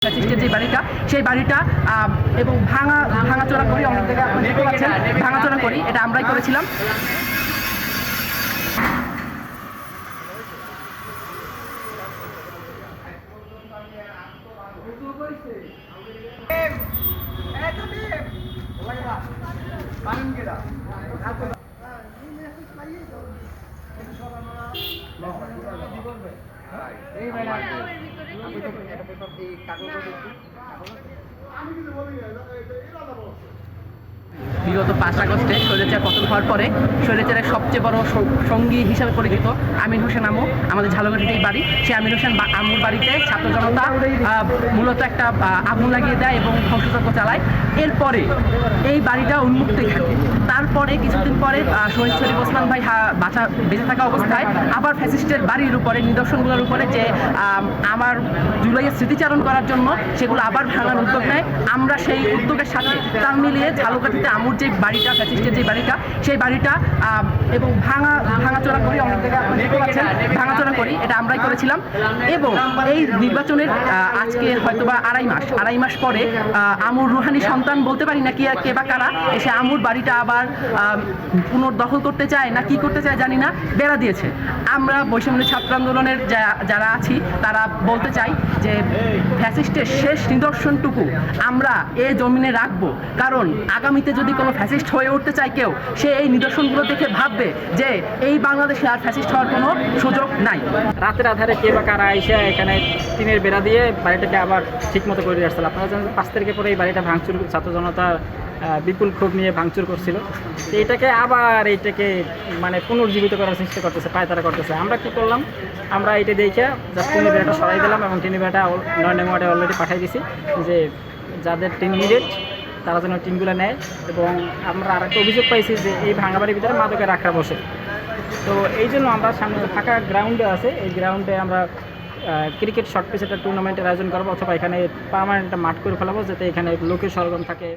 যে বাড়িটা সেই বাড়িটা এবং ভাঙাচোরা করি অনেক জায়গায় আপনি দেখতে পাচ্ছেন ভাঙাচোরা করি এটা আমরাই করেছিলাম। বিগত 5 আগস্টে স্বৈরাচার পতন হওয়ার পরে স্বৈরাচারের সবচেয়ে বড় সঙ্গী হিসাবে পরিচিত আমির হোসেন আমু আমাদের ঝালকাঠিতেই বাড়ি। সেই আমির হোসেন আমুর বাড়িতে ছাত্র জনতা মূলত একটা আগুন লাগিয়ে দেয় এবং ধ্বংসযজ্ঞ চালায়। এরপরে এই বাড়িটা উন্মুক্তই থাকে। তারপরে কিছুদিন পরে শহীদ শরীফ ওসমান ভাই বেঁচে থাকা অবস্থায় আবার ফ্যাসিস্টের বাড়ির উপরে নিদর্শনগুলোর উপরে যে আমার জুলাইয়ের স্মৃতিচারণ করার জন্য সেগুলো আবার ভাঙার উদ্যোগ নেয়। আমরা সেই উদ্যোগের সাথে তাল মিলিয়ে ঝালকাঠিতে আমুর যে বাড়িটা ফ্যাসিস্টের যে বাড়িটা সেই বাড়িটা এবং ভাঙাচোরা করি অনেক জায়গায় আপনি দেখতে পাচ্ছেন ভাঙাচোরা করি এটা আমরাই করেছিলাম। এবং এই নির্বাচনের আজকে হয়তোবা আড়াই মাস পরে আমুর রুহানি সন্তান বলতে পারি না কে বা কারা এসে আমুর বাড়িটা আবার পুনর্দখল করতে চায় না কি করতে চায় জানি না, বেড়া দিয়েছে। আমরা বৈষম্য ছাত্র আন্দোলনের যারা আছি তারা বলতে চাই যে ফ্যাসিস্টের শেষ নিদর্শনটুকু আমরা এ জমিনে রাখবো, কারণ আগামীতে যদি কোনো ফ্যাসিস্ট হয়ে উঠতে চায় কেউ, সে এই নিদর্শনগুলো দেখে ভাববে যে এই বাংলাদেশে আর ফ্যাসিস্ট হওয়ার কোনো সুযোগ নাই। রাতের আধারে কে বা কারা এসে এখানে টিনের বেড়া দিয়ে বাড়িটাকে আবার ঠিক মতো করে আসছিল। আপনারা জানেন 5 তারিখে পরে এই বাড়িটা ভাঙচুর ছাত্র জনতা বিপুল ক্ষোভ নিয়ে ভাঙচুর করছিল। এইটাকে মানে পুনর্জীবিত করার চেষ্টা করতেছে, পায়তারা করতেছে। আমরা কি করলাম, আমরা এটা দেখে জাস্ট টিনের বেড়াটা সরাই দিলাম এবং টিনের বেড়াটা 9 নং ওয়ার্ডে অলরেডি পাঠিয়ে দিছি যে যাদের টিন নিডেড তারা যেন টিনগুলো নেয়। এবং আমরা আরেকটা অভিযোগ পাইছি যে এই ভাঙা বাড়ির ভিতরে মাদকের রাখা বসে। তো এই জন্য আমরা সামনে ফাঁকা গ্রাউন্ডে আছে, এই গ্রাউন্ডে আমরা ক্রিকেট শর্ট পিচ একটা টুর্নামেন্টের আয়োজন করবো, অথবা এখানে পার্মানেন্ট একটা মাঠ করে ফেলাবো যাতে এখানে লোকের সরগম থাকে।